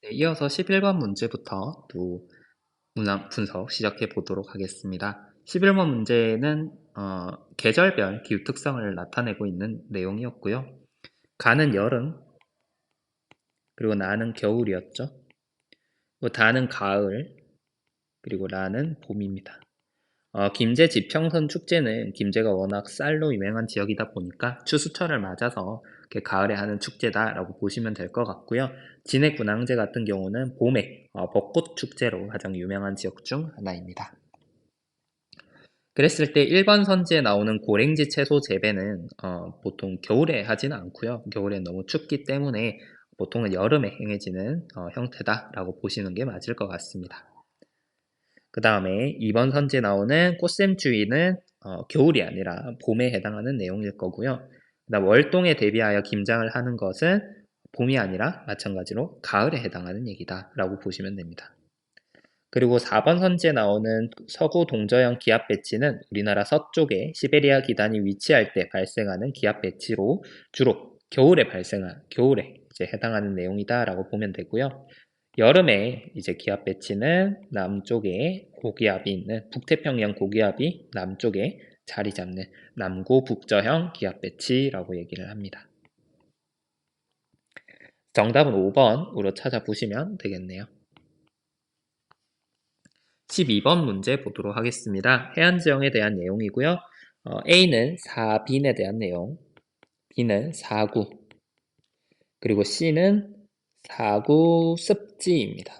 네, 이어서 11번 문제부터 또 문항 분석 시작해 보도록 하겠습니다. 11번 문제는 계절별 기후 특성을 나타내고 있는 내용이었고요. 가는 여름, 그리고 나는 겨울이었죠. 다는 가을, 그리고 라는 봄입니다. 김제 지평선 축제는 김제가 워낙 쌀로 유명한 지역이다 보니까 추수철을 맞아서 가을에 하는 축제다라고 보시면 될 것 같고요. 진해군항제 같은 경우는 봄에 벚꽃 축제로 가장 유명한 지역 중 하나입니다. 그랬을 때 1번 선지에 나오는 고랭지 채소 재배는 보통 겨울에 하지는 않고요. 겨울에 너무 춥기 때문에 보통은 여름에 행해지는 형태다라고 보시는 게 맞을 것 같습니다. 그 다음에 2번 선지에 나오는 꽃샘추위는 겨울이 아니라 봄에 해당하는 내용일 거고요. 그다음 월동에 대비하여 김장을 하는 것은 봄이 아니라 마찬가지로 가을에 해당하는 얘기다 라고 보시면 됩니다. 그리고 4번 선지에 나오는 서구 동저형 기압 배치는 우리나라 서쪽에 시베리아 기단이 위치할 때 발생하는 기압 배치로 주로 겨울에 이제 해당하는 내용이다라고 보면 되고요. 여름에 이제 기압 배치는 남쪽에 고기압이 있는 북태평양 고기압이 남쪽에 자리 잡는 남고 북저형 기압 배치라고 얘기를 합니다. 정답은 5번으로 찾아보시면 되겠네요. 12번 문제 보도록 하겠습니다. 해안지형에 대한 내용이고요. A는 사빈에 대한 내용, B는 사구, 그리고 C는 사구 습지입니다.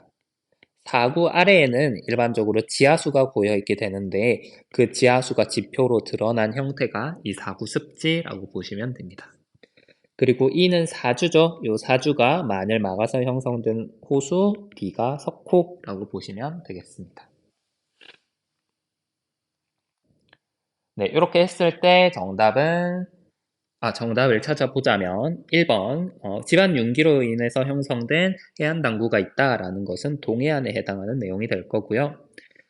사구 아래에는 일반적으로 지하수가 고여있게 되는데 그 지하수가 지표로 드러난 형태가 이 사구 습지라고 보시면 됩니다. 그리고 E는 사주죠. 이 사주가 만을 막아서 형성된 호수, D가 석호라고 보시면 되겠습니다. 네, 이렇게 했을 때 정답을 찾아보자면 1번 지반 융기로 인해서 형성된 해안 당구가 있다라는 것은 동해안에 해당하는 내용이 될 거고요.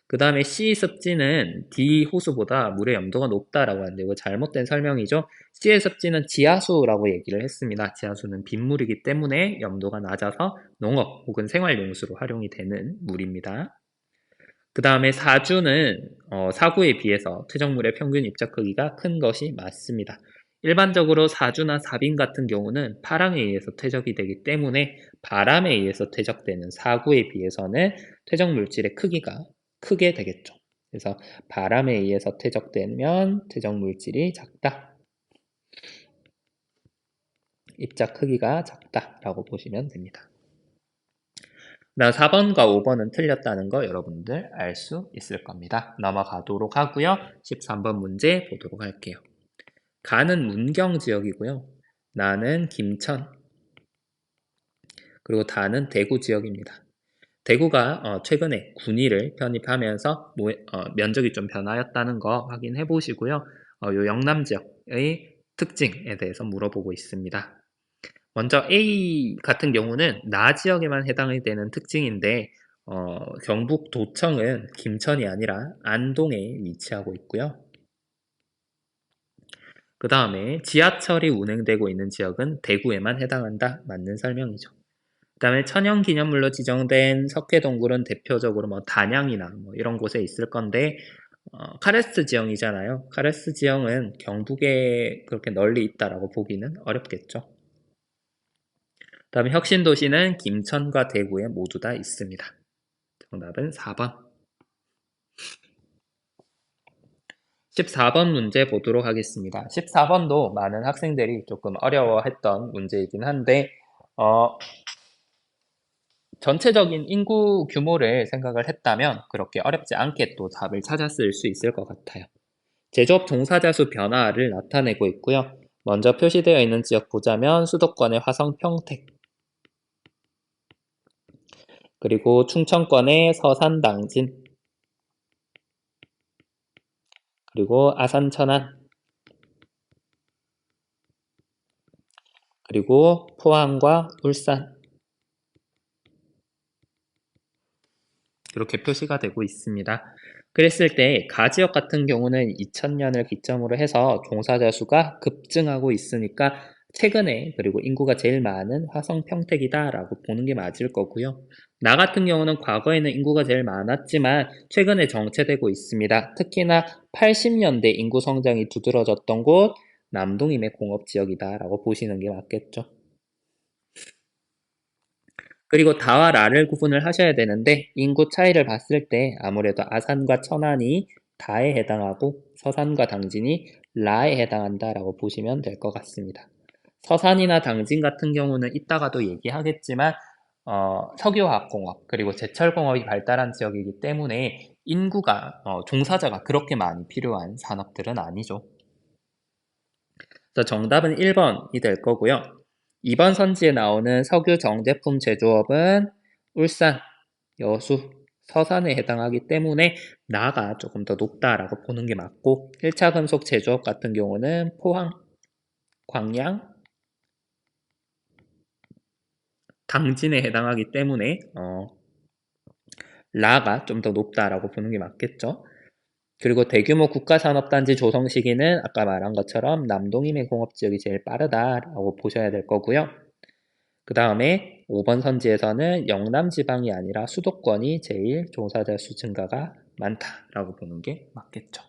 그 다음에 C 습지는 D 호수보다 물의 염도가 높다라고 하는데 이거 잘못된 설명이죠. C의 습지는 지하수라고 얘기를 했습니다. 지하수는 빗물이기 때문에 염도가 낮아서 농업 혹은 생활용수로 활용이 되는 물입니다. 그 다음에 사주는 사구에 비해서 퇴적물의 평균 입자 크기가 큰 것이 맞습니다. 일반적으로 사주나 사빈 같은 경우는 파랑에 의해서 퇴적이 되기 때문에 바람에 의해서 퇴적되는 사구에 비해서는 퇴적 물질의 크기가 크게 되겠죠. 그래서 바람에 의해서 퇴적되면 퇴적 물질이 작다. 입자 크기가 작다라고 보시면 됩니다. 4번과 5번은 틀렸다는 거 여러분들 알 수 있을 겁니다. 넘어가도록 하고요. 13번 문제 보도록 할게요. 가는 문경 지역이고요. 나는 김천, 그리고 다는 대구 지역입니다. 대구가 최근에 군위를 편입하면서 면적이 좀 변하였다는 거 확인해 보시고요. 요 영남 지역의 특징에 대해서 물어보고 있습니다. 먼저 A 같은 경우는 나 지역에만 해당이 되는 특징인데 경북 도청은 김천이 아니라 안동에 위치하고 있고요. 그 다음에 지하철이 운행되고 있는 지역은 대구에만 해당한다. 맞는 설명이죠. 그 다음에 천연기념물로 지정된 석회동굴은 대표적으로 단양이나 이런 곳에 있을 건데 카레스트 지형이잖아요. 카레스트 지형은 경북에 그렇게 널리 있다라고 보기는 어렵겠죠. 그 다음에 혁신도시는 김천과 대구에 모두 다 있습니다. 정답은 4번. 14번 문제 보도록 하겠습니다. 14번도 많은 학생들이 조금 어려워했던 문제이긴 한데 전체적인 인구 규모를 생각을 했다면 그렇게 어렵지 않게 또 답을 찾았을 수 있을 것 같아요. 제조업 종사자 수 변화를 나타내고 있고요. 먼저 표시되어 있는 지역 보자면 수도권의 화성 평택, 그리고 충청권의 서산 당진, 그리고 아산 천안, 그리고 포항과 울산, 이렇게 표시가 되고 있습니다. 그랬을 때 가지역 같은 경우는 2000년을 기점으로 해서 종사자 수가 급증하고 있으니까 최근에 그리고 인구가 제일 많은 화성 평택이다라고 보는 게 맞을 거고요. 나 같은 경우는 과거에는 인구가 제일 많았지만 최근에 정체되고 있습니다. 특히나 80년대 인구 성장이 두드러졌던 곳 남동임의 공업지역이다라고 보시는 게 맞겠죠. 그리고 다와 라를 구분을 하셔야 되는데 인구 차이를 봤을 때 아무래도 아산과 천안이 다에 해당하고 서산과 당진이 라에 해당한다라고 보시면 될 것 같습니다. 서산이나 당진 같은 경우는 이따가도 얘기하겠지만 석유화학공업 그리고 제철공업이 발달한 지역이기 때문에 인구가 종사자가 그렇게 많이 필요한 산업들은 아니죠. 그래서 정답은 1번이 될 거고요. 2번 선지에 나오는 석유 정제품 제조업은 울산, 여수, 서산에 해당하기 때문에 나가 조금 더 높다라고 보는 게 맞고 1차 금속 제조업 같은 경우는 포항, 광양, 당진에 해당하기 때문에 라가 좀 더 높다라고 보는 게 맞겠죠. 그리고 대규모 국가산업단지 조성 시기는 아까 말한 것처럼 남동임의 공업지역이 제일 빠르다라고 보셔야 될 거고요. 그 다음에 5번 선지에서는 영남 지방이 아니라 수도권이 제일 종사자 수 증가가 많다라고 보는 게 맞겠죠.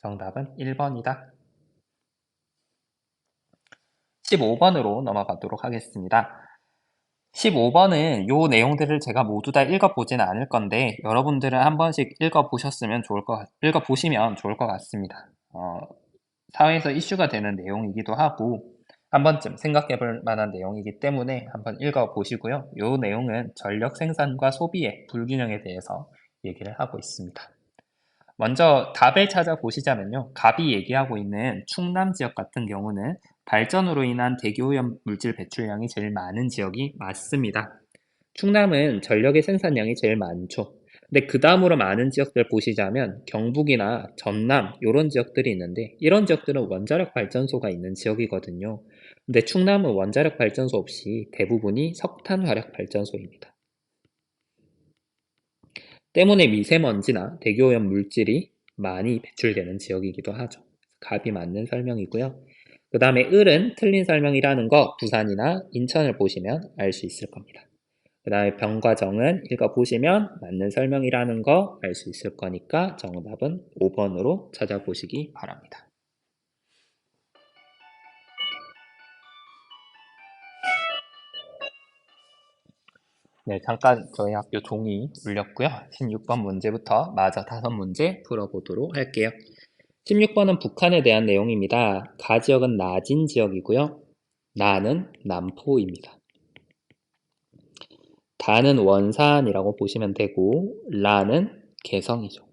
정답은 1번이다. 15번으로 넘어가도록 하겠습니다. 15번은 요 내용들을 제가 모두 다 읽어보지는 않을 건데 여러분들은 한 번씩 읽어보시면 좋을 것 같습니다. 사회에서 이슈가 되는 내용이기도 하고 한 번쯤 생각해 볼 만한 내용이기 때문에 한번 읽어보시고요. 요 내용은 전력 생산과 소비의 불균형에 대해서 얘기를 하고 있습니다. 먼저 답을 찾아보시자면요. 답이 얘기하고 있는 충남 지역 같은 경우는 발전으로 인한 대기오염 물질 배출량이 제일 많은 지역이 맞습니다. 충남은 전력의 생산량이 제일 많죠. 근데 그 다음으로 많은 지역들 보시자면 경북이나 전남 이런 지역들이 있는데 이런 지역들은 원자력 발전소가 있는 지역이거든요. 근데 충남은 원자력 발전소 없이 대부분이 석탄 화력 발전소입니다. 때문에 미세먼지나 대기오염 물질이 많이 배출되는 지역이기도 하죠. 답이 맞는 설명이고요. 그 다음에 을은 틀린 설명이라는 거 부산이나 인천을 보시면 알 수 있을 겁니다. 그 다음에 병과 정은 읽어보시면 맞는 설명이라는 거 알 수 있을 거니까 정답은 5번으로 찾아보시기 바랍니다. 네, 잠깐 저희 학교 종이 울렸고요. 16번 문제부터 마저 5문제 풀어보도록 할게요. 16번은 북한에 대한 내용입니다. 가 지역은 낮은 지역이고요. 나는 남포입니다. 다는 원산이라고 보시면 되고 라는 개성이죠.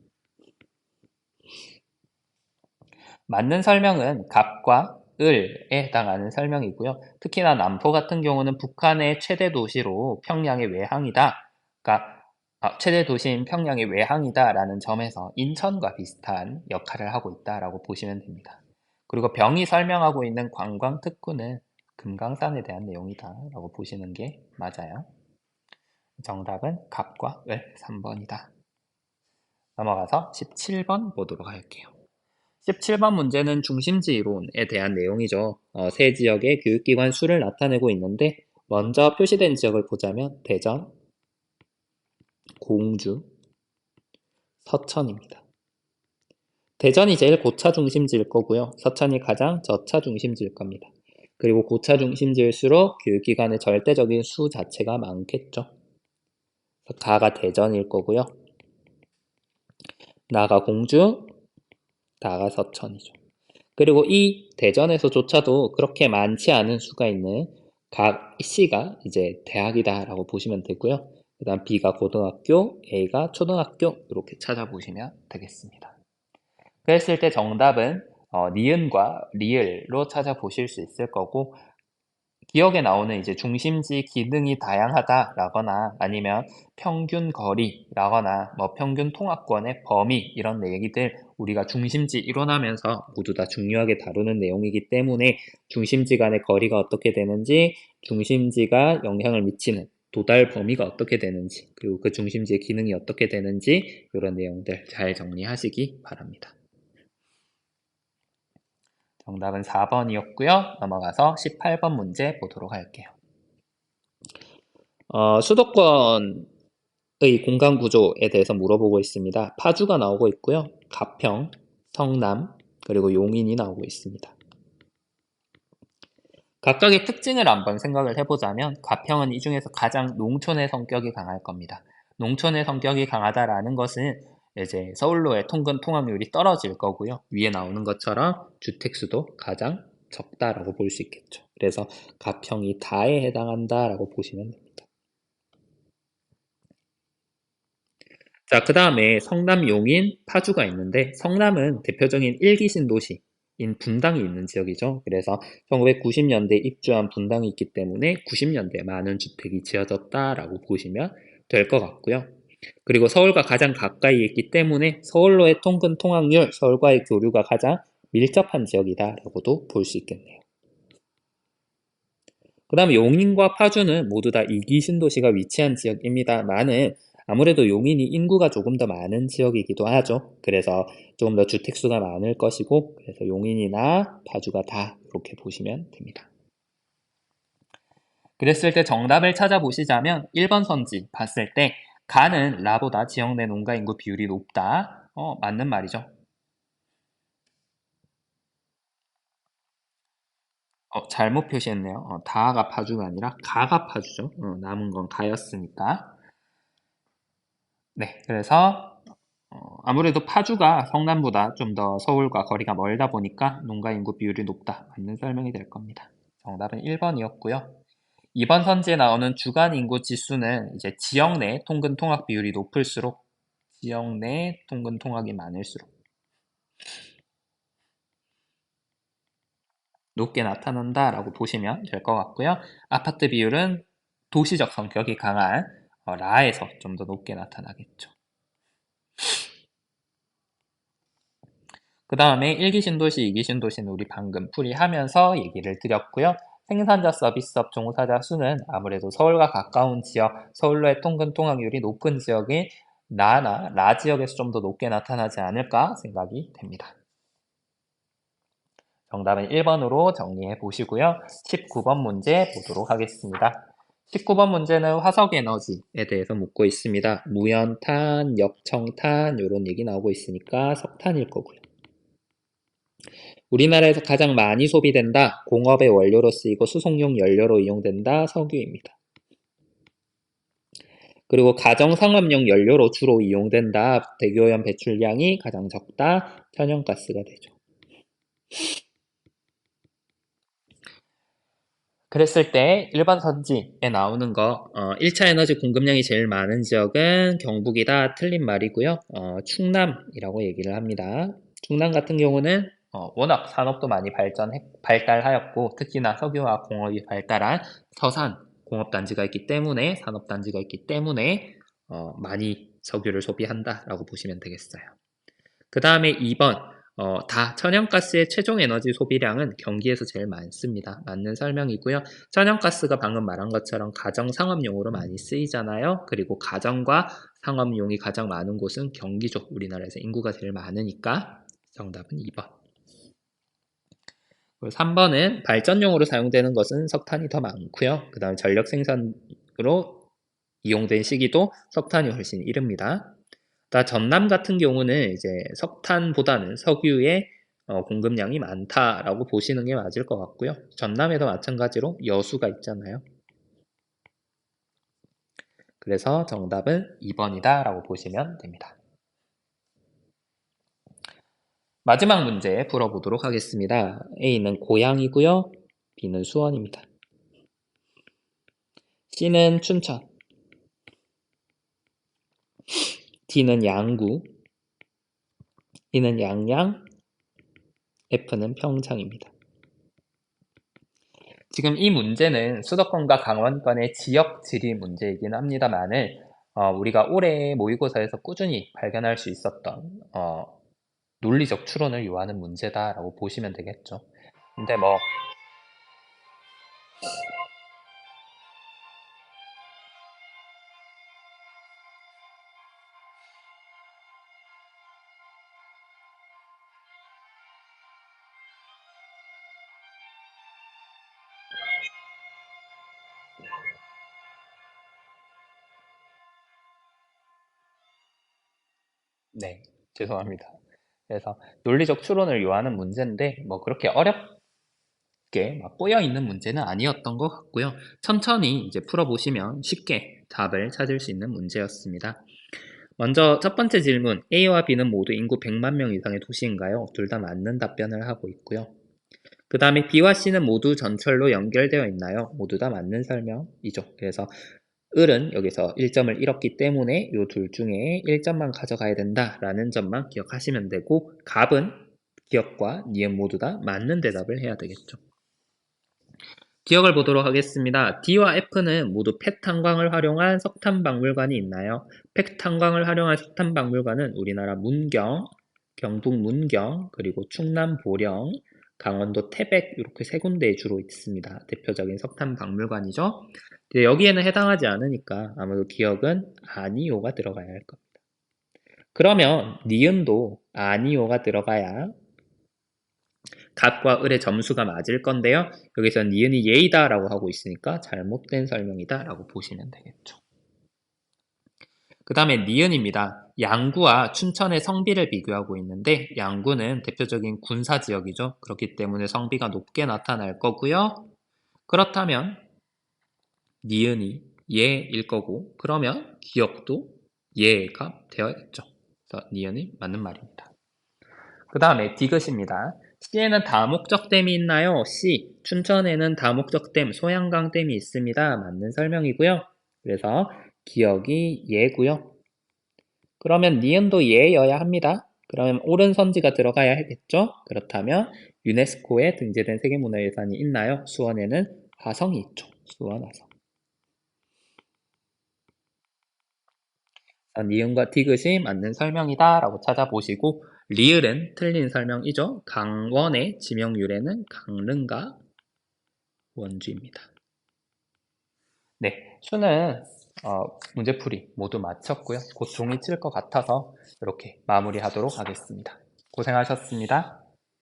맞는 설명은 갑과 을에 해당하는 설명이고요. 특히나 남포 같은 경우는 북한의 최대 도시로 평양의 외항이다. 그러니까 최대 도시인 평양의 외항이다 라는 점에서 인천과 비슷한 역할을 하고 있다라고 보시면 됩니다. 그리고 병이 설명하고 있는 관광특구는 금강산에 대한 내용이다 라고 보시는 게 맞아요. 정답은 갑과 을 3번이다. 넘어가서 17번 보도록 할게요. 17번 문제는 중심지 이론에 대한 내용이죠. 세 지역의 교육기관 수를 나타내고 있는데 먼저 표시된 지역을 보자면 대전, 공주, 서천입니다. 대전이 제일 고차 중심지일 거고요. 서천이 가장 저차 중심지일 겁니다. 그리고 고차 중심지일수록 교육기관의 절대적인 수 자체가 많겠죠. 가가 대전일 거고요. 나가 공주, 다가 서천이죠. 그리고 이 대전에서조차도 그렇게 많지 않은 수가 있는 각 C가 이제 대학이다라고 보시면 되고요. 그 다음 B가 고등학교, A가 초등학교 이렇게 찾아보시면 되겠습니다. 그랬을 때 정답은 니은과 리을로 찾아보실 수 있을 거고 기억에 나오는 이제 중심지 기능이 다양하다라거나 아니면 평균 거리라거나 뭐 평균 통합권의 범위 이런 얘기들 우리가 중심지 이론하면서 모두 다 중요하게 다루는 내용이기 때문에 중심지 간의 거리가 어떻게 되는지 중심지가 영향을 미치는 도달 범위가 어떻게 되는지 그리고 그 중심지의 기능이 어떻게 되는지 이런 내용들 잘 정리하시기 바랍니다. 정답은 4번이었고요. 넘어가서 18번 문제 보도록 할게요. 수도권의 공간 구조에 대해서 물어보고 있습니다. 파주가 나오고 있고요. 가평, 성남, 그리고 용인이 나오고 있습니다. 각각의 특징을 한번 생각을 해보자면 가평은 이 중에서 가장 농촌의 성격이 강할 겁니다. 농촌의 성격이 강하다라는 것은 이제 서울로의 통근 통학률이 떨어질 거고요. 위에 나오는 것처럼 주택수도 가장 적다라고 볼 수 있겠죠. 그래서 가평이 다에 해당한다라고 보시면 됩니다. 자, 그 다음에 성남, 용인, 파주가 있는데 성남은 대표적인 일기 신도시인 분당이 있는 지역이죠. 그래서 1990년대 입주한 분당이 있기 때문에 90년대에 많은 주택이 지어졌다라고 보시면 될 것 같고요. 그리고 서울과 가장 가까이 있기 때문에 서울로의 통근 통학률, 서울과의 교류가 가장 밀접한 지역이다라고도 볼 수 있겠네요. 그 다음에 용인과 파주는 모두 다 이기 신도시가 위치한 지역입니다만은 아무래도 용인이 인구가 조금 더 많은 지역이기도 하죠. 그래서 조금 더 주택수가 많을 것이고 그래서 용인이나 파주가 다 이렇게 보시면 됩니다. 그랬을 때 정답을 찾아보시자면 1번 선지 봤을 때 가는 라보다 지역 내 농가 인구 비율이 높다. 맞는 말이죠. 잘못 표시했네요. 다가 파주가 아니라 가가 파주죠. 남은 건 가였으니까. 네, 그래서 아무래도 파주가 성남보다 좀 더 서울과 거리가 멀다 보니까 농가 인구 비율이 높다. 맞는 설명이 될 겁니다. 정답은 1번이었고요. 2번 선지에 나오는 주간 인구 지수는 이제 지역 내 통근 통학 비율이 높을수록 지역 내 통근 통학이 많을수록 높게 나타난다라고 보시면 될 것 같고요. 아파트 비율은 도시적 성격이 강한 라에서 좀 더 높게 나타나겠죠. 그 다음에 1기 신도시, 2기 신도시는 우리 방금 풀이하면서 얘기를 드렸고요. 생산자 서비스업 종사자 수는 아무래도 서울과 가까운 지역, 서울로의 통근 통학률이 높은 지역인 나나 라 지역에서 좀 더 높게 나타나지 않을까 생각이 됩니다. 정답은 1번으로 정리해 보시고요. 19번 문제 보도록 하겠습니다. 19번 문제는 화석에너지에 대해서 묻고 있습니다. 무연탄, 역청탄 이런 얘기 나오고 있으니까 석탄일 거고요. 우리나라에서 가장 많이 소비된다. 공업의 원료로 쓰이고 수송용 연료로 이용된다. 석유입니다. 그리고 가정상업용 연료로 주로 이용된다. 대기오염 배출량이 가장 적다. 천연가스가 되죠. 그랬을 때 일반 선지에 나오는 거 1차 에너지 공급량이 제일 많은 지역은 경북이다. 틀린 말이고요. 충남이라고 얘기를 합니다. 충남 같은 경우는 워낙 산업도 많이 발달하였고 특히나 석유화 공업이 발달한 서산 공업단지가 있기 때문에 산업단지가 있기 때문에 많이 석유를 소비한다라고 보시면 되겠어요. 그 다음에 2번 다 천연가스의 최종 에너지 소비량은 경기에서 제일 많습니다. 맞는 설명이고요. 천연가스가 방금 말한 것처럼 가정 상업용으로 많이 쓰이잖아요. 그리고 가정과 상업용이 가장 많은 곳은 경기죠. 우리나라에서 인구가 제일 많으니까 정답은 2번. 그리고 3번은 발전용으로 사용되는 것은 석탄이 더 많고요. 그 다음에 전력 생산으로 이용된 시기도 석탄이 훨씬 이릅니다. 전남 같은 경우는 이제 석탄보다는 석유의 공급량이 많다라고 보시는 게 맞을 것 같고요. 전남에도 마찬가지로 여수가 있잖아요. 그래서 정답은 2번이다 라고 보시면 됩니다. 마지막 문제 풀어보도록 하겠습니다. A는 고양이고요. B는 수원입니다. C는 춘천, D는 양구, E는 양양, F는 평창입니다. 지금 이 문제는 수도권과 강원권의 지역 지리 문제이긴 합니다만은 우리가 올해 모의고사에서 꾸준히 발견할 수 있었던 논리적 추론을 요하는 문제다라고 보시면 되겠죠. 근데 네, 죄송합니다. 그래서 논리적 추론을 요하는 문제인데 뭐 그렇게 어렵게 막 꼬여 있는 문제는 아니었던 것 같고요. 천천히 이제 풀어보시면 쉽게 답을 찾을 수 있는 문제였습니다. 먼저 첫 번째 질문, A와 B는 모두 인구 100만 명 이상의 도시인가요? 둘 다 맞는 답변을 하고 있고요. 그 다음에 B와 C는 모두 전철로 연결되어 있나요? 모두 다 맞는 설명이죠. 그래서 을은 여기서 1점을 잃었기 때문에 이 둘 중에 1점만 가져가야 된다라는 점만 기억하시면 되고, 갑은 기억과 니은 모두 다 맞는 대답을 해야 되겠죠. 기억을 보도록 하겠습니다. D와 F는 모두 폐탄광을 활용한 석탄박물관이 있나요? 폐탄광을 활용한 석탄박물관은 우리나라 문경, 경북 문경, 그리고 충남 보령, 강원도 태백 이렇게 세 군데에 주로 있습니다. 대표적인 석탄박물관이죠. 여기에는 해당하지 않으니까 아무래도 기억은 아니요가 들어가야 할 겁니다. 그러면 니은도 아니요가 들어가야 갑과 을의 점수가 맞을 건데요. 여기서 니은이 예이다 라고 하고 있으니까 잘못된 설명이다 라고 보시면 되겠죠. 그 다음에 니은입니다. 양구와 춘천의 성비를 비교하고 있는데 양구는 대표적인 군사지역이죠. 그렇기 때문에 성비가 높게 나타날 거고요. 그렇다면 니은이 예일 거고 그러면 기억도 예가 되어야겠죠. 그래서 니은이 맞는 말입니다. 그 다음에 디귿입니다. C에는 다목적댐이 있나요? C. 춘천에는 다목적댐, 소양강댐이 있습니다. 맞는 설명이고요. 그래서 기억이 예고요. 그러면 니은도 예여야 합니다. 그러면 옳은 선지가 들어가야 하겠죠? 그렇다면 유네스코에 등재된 세계문화유산이 있나요? 수원에는 화성이 있죠. 수원, 화성. 니은과 디귿이 맞는 설명이다 라고 찾아보시고 리을은 틀린 설명이죠. 강원의 지명 유래는 강릉과 원주입니다. 네, 수는 문제풀이 모두 마쳤고요. 곧 종이 칠 것 같아서 이렇게 마무리하도록 하겠습니다. 고생하셨습니다.